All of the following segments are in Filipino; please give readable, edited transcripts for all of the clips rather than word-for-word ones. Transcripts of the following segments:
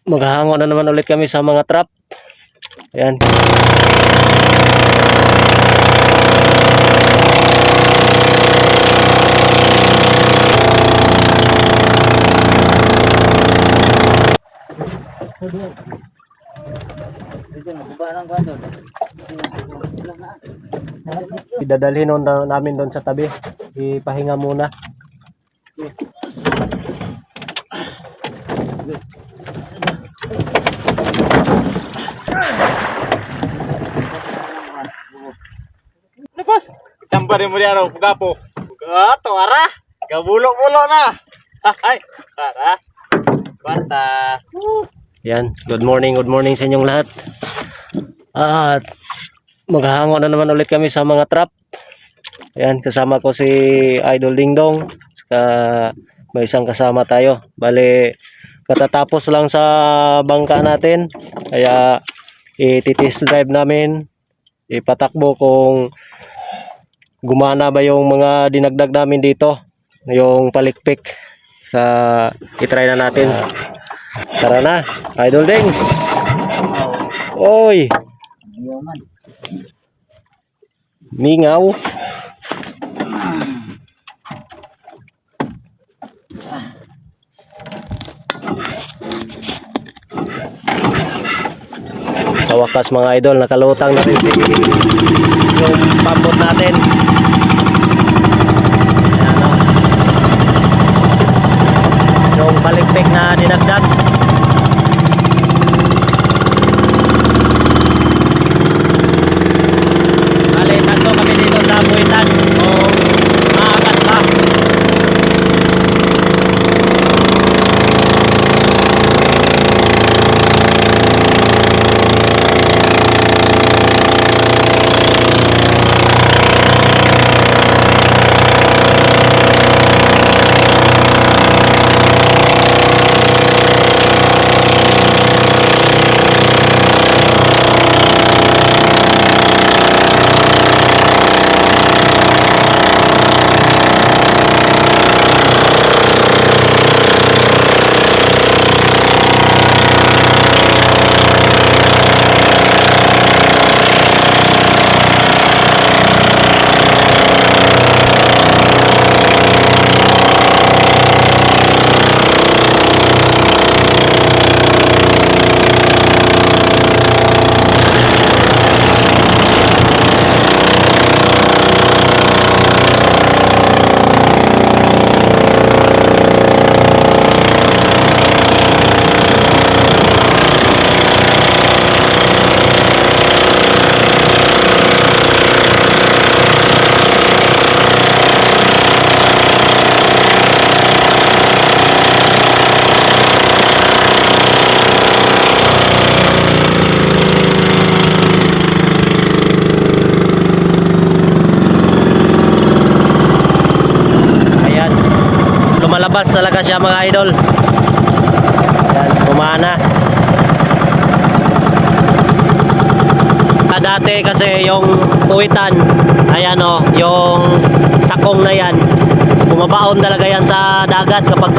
Maghahango na naman ulit kami sa mga trap. Ayan. Idadalhin namin doon sa tabi. Ipahinga muna. Lepas. Campur mo diyan o pugapo. Gato ara. Gabulok-bulok na. Ay, ara. Banta. Yan, good morning sa inyong lahat. At maghahango na naman ulit kami sa mga trap. Ayan, kasama ko si Idol Dingdong. Saka may isang kasama tayo. Bale, katatapos lang sa bangka natin. Kaya i-test drive namin. Ipatakbo kung gumana ba yung mga dinagdag namin dito. Yung palikpik. I-try na natin. Tara na, Idol Dings. Oy. Mingaw. Sa wakas mga idol, nakalutang na rin yung pambot natin. Ayan, o. Yung palikpik na dinagdag. Lumalabas talaga siya mga idol. Ayan, kumana. Dati kasi yung uwitan, ayan o, yung sakong na yan, bumabaon talaga yan sa dagat kapag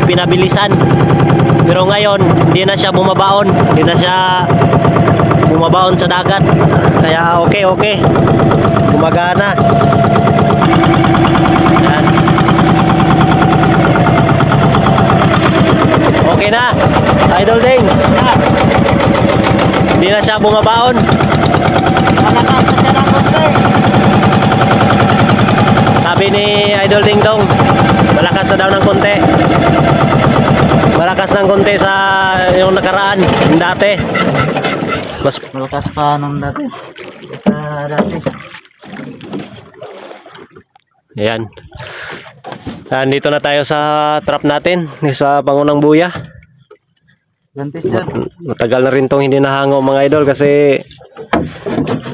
pinabilisan. Pero ngayon, hindi na siya bumabaon. Hindi na siya bumabaon sa dagat. Kaya okay. Gumagana. Ayan. Okay na, Idol Dings. Hindi na siya bumabaon. Malakas na siya ng konti. Sabi ni Idol Dingdong, malakas na daw ng konti. Malakas ng konti sa yung nakaraan, yung dati. Mas Malakas pa nung dati. Dati. Ayan. Nandito na tayo sa trap natin, sa Pangunang Buya. Gantis dyan. Matagal na rin tong hindi nahango mga idol kasi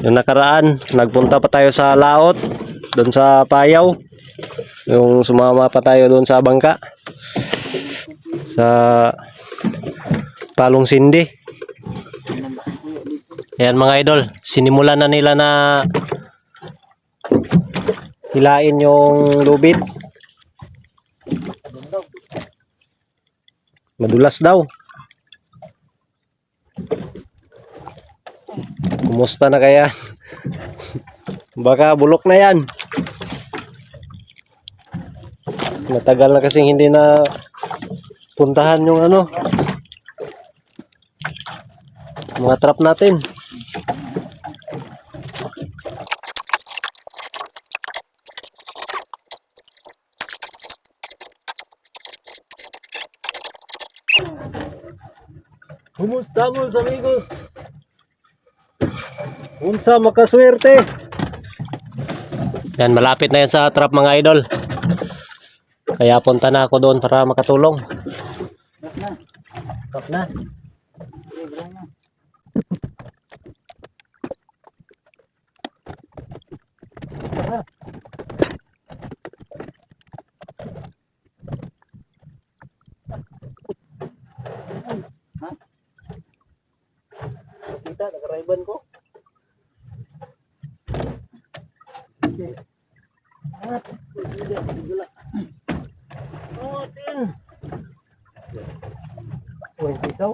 yung nakaraan, nagpunta pa tayo sa laot, doon sa Payaw. Yung sumama pa tayo doon sa bangka. Sa Palong Sindi. Ayan mga idol, sinimulan na nila na hilain yung lubid. Madulas daw. Kumusta na kaya? Baka bulok na yan. Matagal na kasing hindi na puntahan yung ano, mga trap natin. Kumusta mo amigos? Unsa makaswerte? Yan, malapit na yan sa trap mga idol. Kaya punta na ako doon para makatulong. Trap na. Kita, nakaraiban ko. Uy, pisaw.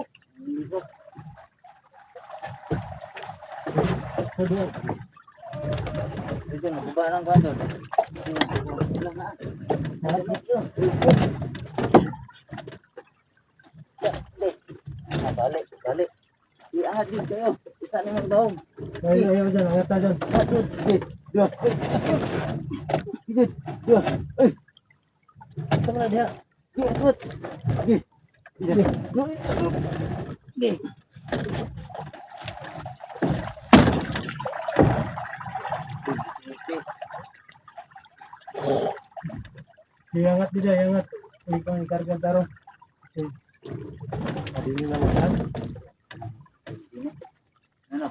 Dito na, baba lang ka doon. Balik, balik. Iangat din kayo. Isa na yung daong. Ayaw dyan, angat na dyan. Sama na diha. Iangat dia, iangat. Ikaw ang karga taro. Adili na makan. Ano?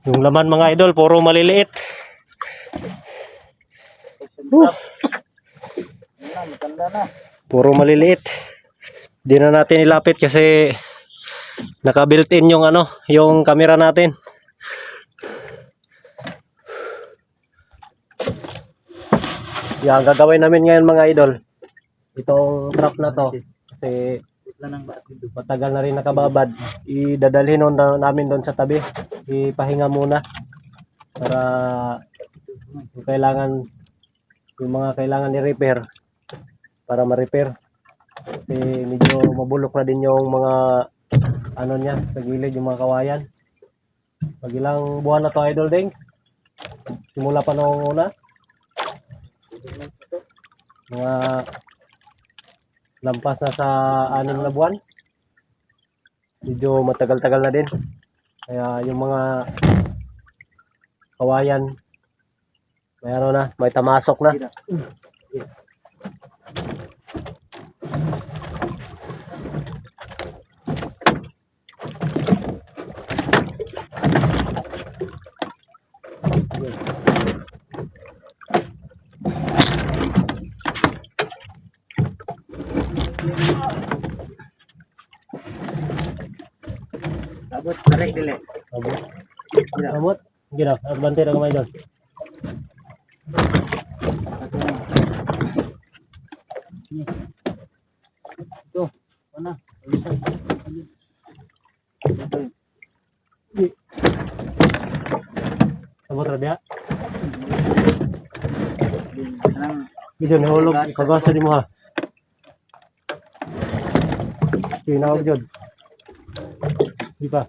Yung laman mga idol, puro maliliit. Matanda na. Puro maliliit. Di na natin ilapit kasi naka-built-in yung ano, yung camera natin. Yan, gagawin namin ngayon mga idol. Itong trap na to kasi matagal na rin nakababad. Idadalhin namin doon sa tabi. Ipahinga muna para yung mga kailangan i-repair para ma-repair. Kasi medyo mabulok na din yung mga ano niya sa gilid, yung mga kawayan. Pag ilang buwan na to idol Dings? Simula pa noong una? Mga lampas na sa 6 na buwan. Medyo matagal-tagal na din. Kaya yung mga kawayan may ano na, may tamasok na. Abot, tarik dili. Amot, gila, agbante na kamay doon. Ito, mana? Amot ra dia. Nang Video nahulog, pagwasa di mo ha. Tinawag jud. Di pa.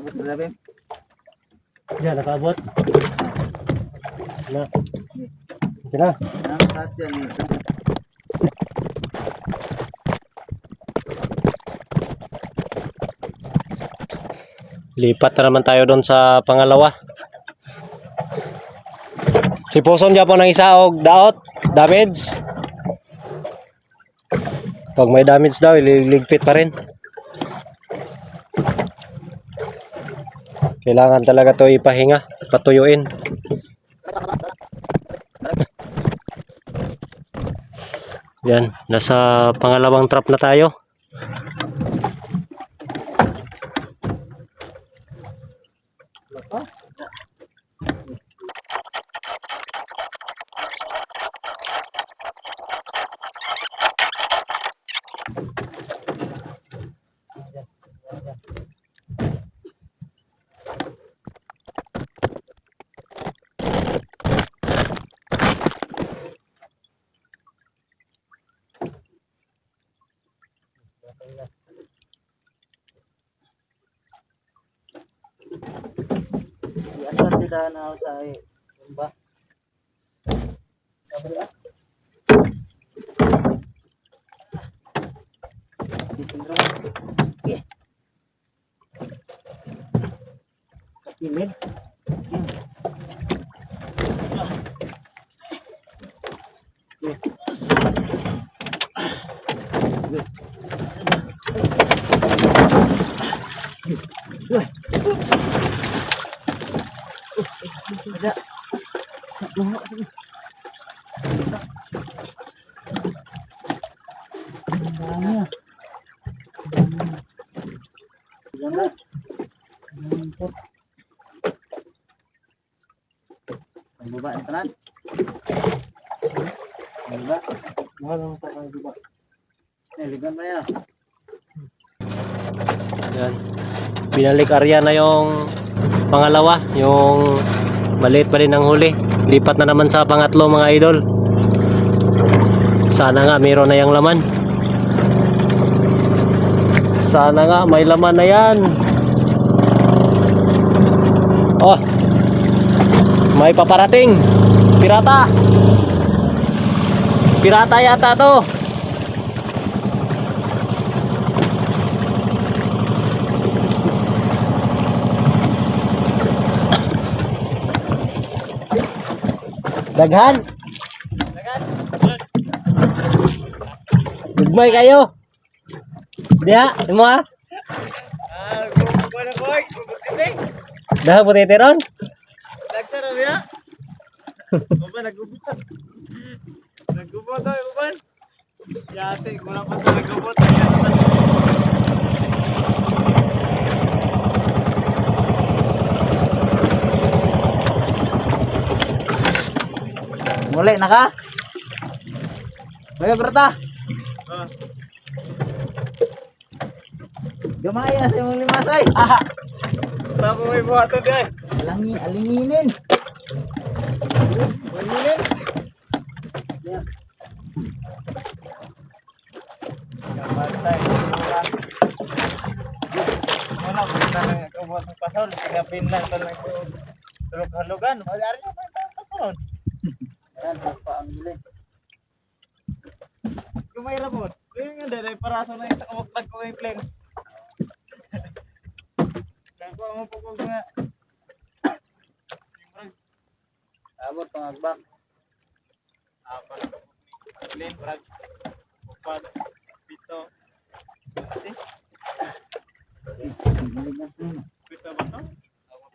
abot grabe. Diyan, nakaabot. Na. Okay na. Nang kat yan eh. Lipat na naman tayo doon sa pangalawa. Si Puson dyan po ng isa o daot, damage. Pag may damage daw, iligpit pa rin. Kailangan talaga to ipahinga, patuyuin. Yan, nasa pangalawang trap na tayo. sa ano sa ba? Sabi ah. Dito bro. Okay. Katimid. Ada. Barangnya. Jangan. Mantap. Buka internet. Buka. Walang pa kayo buka. Ligan na ya. Yan. Binalik area na yung pangalawa, yung maliit pa rin ang huli. Lipat na naman sa pangatlo mga idol. Sana nga mayroon na yung laman. Sana nga may laman na yan. Oh, may paparating. Pirata. Pirata yata to. Daghan. Gugmay kayo. Diha, imo ha? Bukan boy, bukti. Dah putih teron. Nagsara ya. Bukan nagubot. Nagubot tayo, bukan. Yate, wala pa tayo nagubot. Mulai na ka? Bayo berta. Gamaya sa imong limasay. Sabo may buhaton di ay. Alinginin. Alinginin. Ya. Gamantay. Wala ko na lang ako sa pasol, pinapin lang to nang tulog-halogan. Ari na pa karon. Yan pa ang bili. Kumayra mo. Kaya nga dere paraso na isa kamuklag ko yung plane. Kako mo po nga. Abot pangagbak. Apa na plane brag. Upat bito. Kasi bito ba to?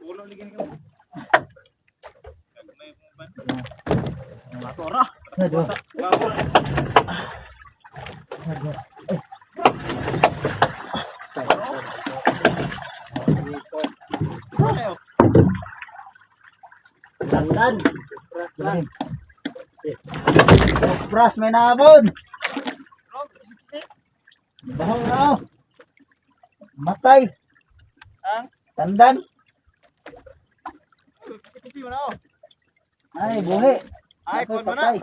Ulo ni gini ka. May ban. Matora. Sado. Bago. Sado. Landan. Pras may naabon. Bahong na. Matay. Ang tandan. Ay, buhi. Ay, kon mo na.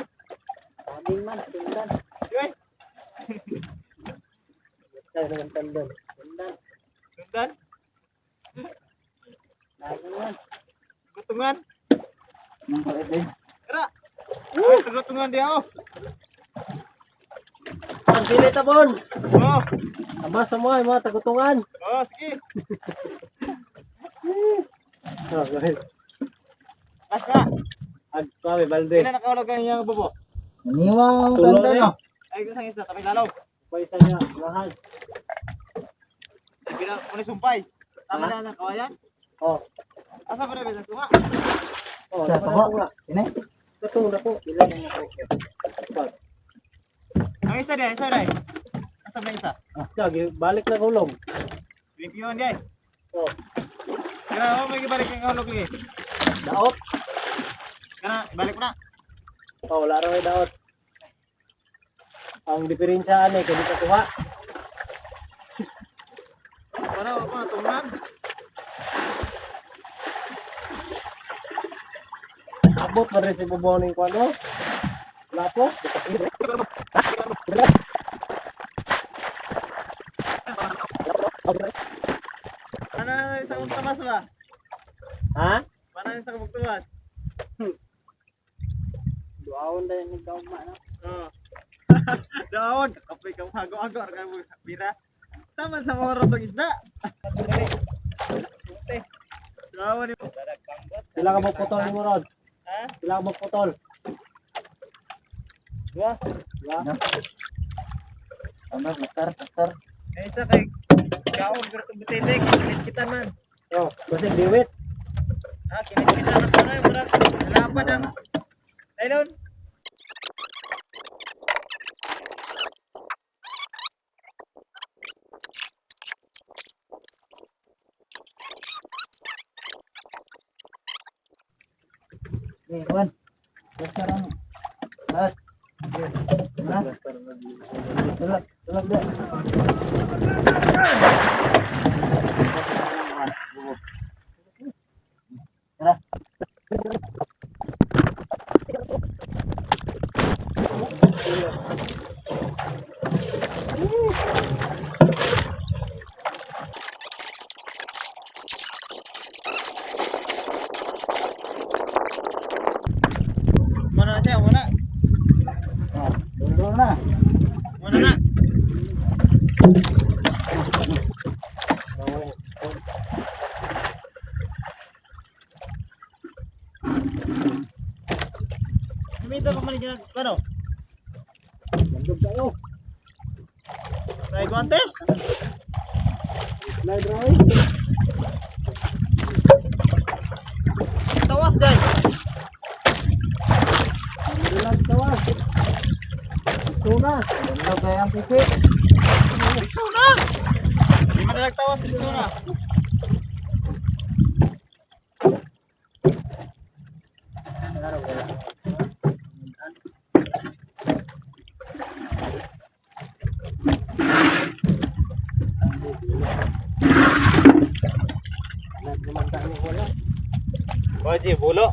Sabing man, tandan. Yoy. Tayo ng tandan. Tandan. Tandan. Nagungan. Gutungan. Nang kulit din. Kara. Ay, gutungan dia oh. Ang pili tabon. Oh. Abas mo ay mga tagutungan. Oh, sige. Oh, gawin. Basta. Ag kami balde. Kailan nakahulog ka niya bubo? Iniwang Tulog tanda eh. no. Ay, gusto isa. Kami lalaw. Paisa niya, lahat. Bila mo sumpay. Tama na lang kawayan. Oh. Asa pa rin tunga. Oh, Sa dapat baba. na nga. Ini. Katulog na po. Ilan ang ako. Ang isa dia, isa dia. Asa ba isa? Sige, balik na hulog. Bigyan dia. Oh, Kana mo may balik ang hulog ni. daot. Kana balik na. Oh, wala raw ay daot. Ang diferensya ani kay di ka kuha. Para ako na tungan. Abot pa rin si buboning ko ano. Lapo. Ano na sa unta mas ba? Ha? Para Ano sa kabugtumas? Duawon dahil ni kauma na. Oo. Daon, kapay kang hago-hago ar kang bira. Taman sa mga rotong isda. Daon ni. Sila ka magputol ni Murod. Ha? Sila ka magputol. Dua. Ya. Ano, besar. Eh isa kay kaon gerto betilik, kita man. Oh, kasi biwit. Ah, kita na pala yung murag. Nalapan ang. Ayun. Eh, Juan. Besar ano. Lahat. Na. Tulak deh. Tara. Mana siya, muna. Oh, dulu na. Muna na. Kumita pa man ginag ano? Landog tayo. Try guantes? Slide Roy. Tawas dai. Landog tawa. Tuna. Landog kaya ang pisi. Suna. Di man nagtawas si Suna. Waji bulo.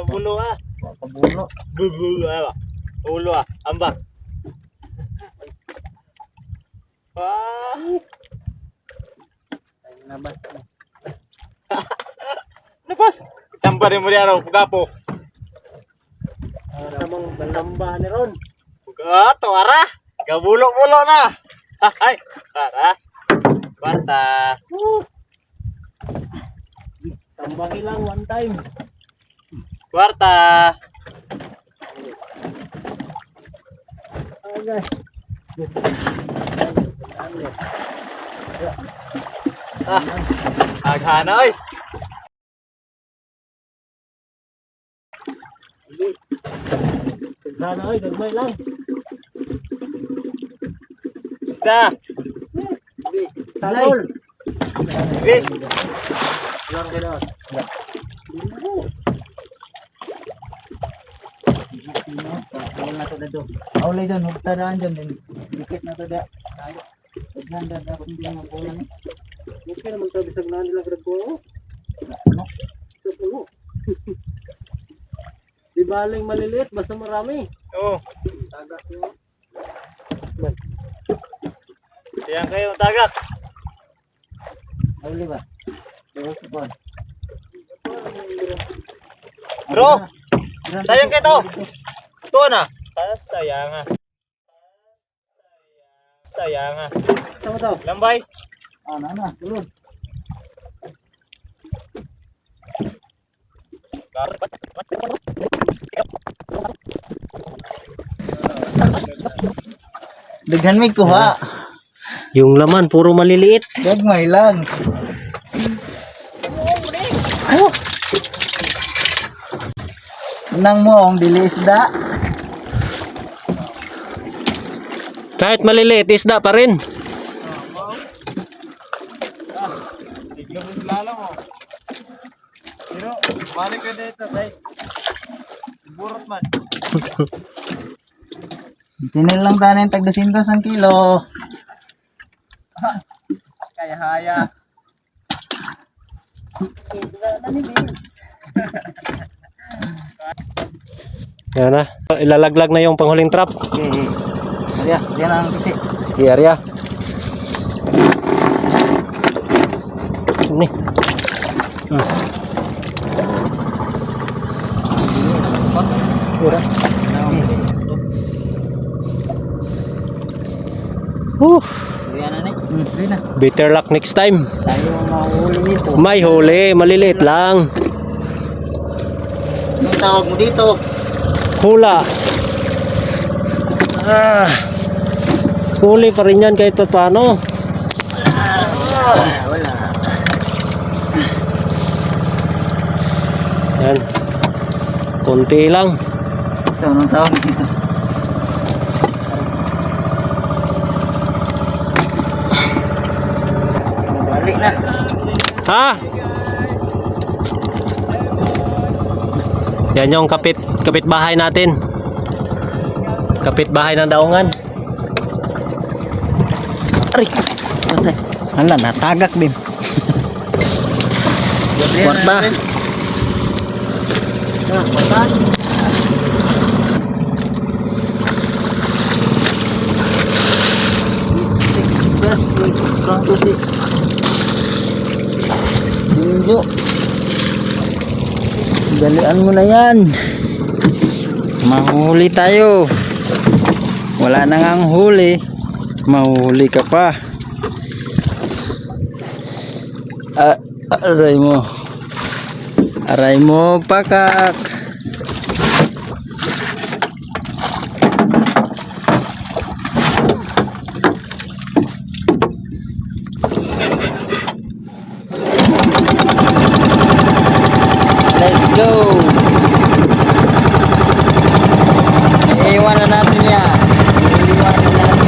Bulo ah. Kabulo. Bulo ah. Bulo ah. Ambak. Wah. Nabas. Lepas. Campur ni muri araw pugapo. Tamang balamba ni Ron. Puga to ara. Gabulo-bulo na. Hay. Tara. Banta. Tambahin lang one time. Kwarta. Okay. Aghana oy. Sana oy, gagmay lang. Isda. Salol. Bis. Lang kayo. Wala to dito. Awlay doon, hugtaraan dyan din. Dikit na to da. Tayo. Paganda dapat hindi mo po yan. Okay naman to bisag na nila grad ko. Ano? Ito puno. Di baling maliliit, basta marami. Oh, Tagak nyo. yang kayo tagak. Awli ba? Dito sa pon. Bro, sayang kayo to. Ito na. Sayang ah. Sayang ah. Sama to. Lambay. Ah, na. Tulog. Daghan may kuha. Yung laman puro maliliit. Gagmay lang. Oh. Nang mo ang dili isda. Kahit maliliit, isda pa rin. Tignan mo lalo mo. Pero, balik ka dito, tay. Burot man. Tinil lang tanin tag 200 ang kilo. Kaya haya. Yan na. Ilalaglag na yung panghuling trap. Okay. Maria, diyan ang kisi. Di area. Ini. Pura. Kuya na ni. Ayun na. Better luck next time. Tayo mahuli nito. May huli, maliliit lang. Anong tawag mo dito? Hula. Huli pa rin yan kahit paano. Wala. Yan. Kunti lang. Ito, anong tawag dito? Balik na. Ha? Yan yung kapitbahay natin. Kapitbahay ng daungan. Aray! Patay. Hala, natagak, Bim. Kwarta. Kwarta. Plus, from to 6. Bunjo. Dalian mo na yan. Mahuli tayo. Wala na ngang huli. Mahuli ka pa. Aray mo. Aray mo, pakak. Let's go. Iiwanan natin yan. Iiwanan natin.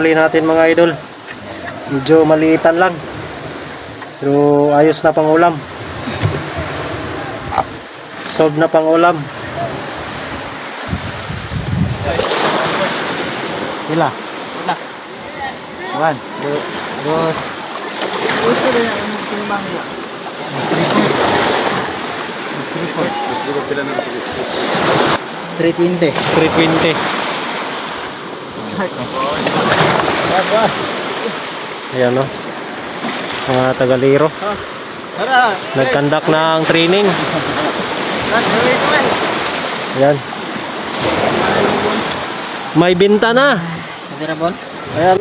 huli natin mga idol. Medyo maliitan lang, pero ayos na pang ulam. Solve na pang ulam. Pila? Pila. 1, 2, 3. Uso na yung timbang mo. 320. 320. Ayan o, mga tagaliro. Tara. Nagkandak ng training. Gawin ko man. Ayan. May binta na. Pwede na, Bon? Ayan.